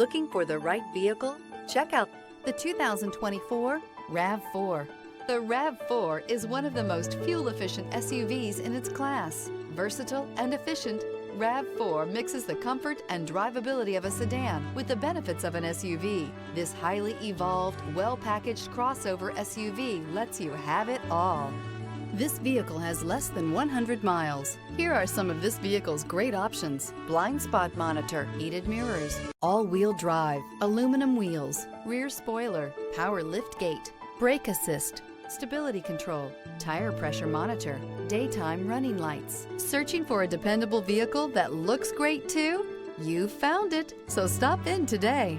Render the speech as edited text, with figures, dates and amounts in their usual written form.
Looking for the right vehicle? Check out the 2024 RAV4. The RAV4 is one of the most fuel-efficient SUVs in its class. Versatile and efficient, RAV4 mixes the comfort and drivability of a sedan with the benefits of an SUV. This highly evolved, well-packaged crossover SUV lets you have it all. This vehicle has less than 100 miles. Here are some of this vehicle's great options: blind spot monitor, heated mirrors, all-wheel drive, aluminum wheels, rear spoiler, power liftgate, brake assist, stability control, tire pressure monitor, daytime running lights. Searching for a dependable vehicle that looks great too? You found it, so stop in today.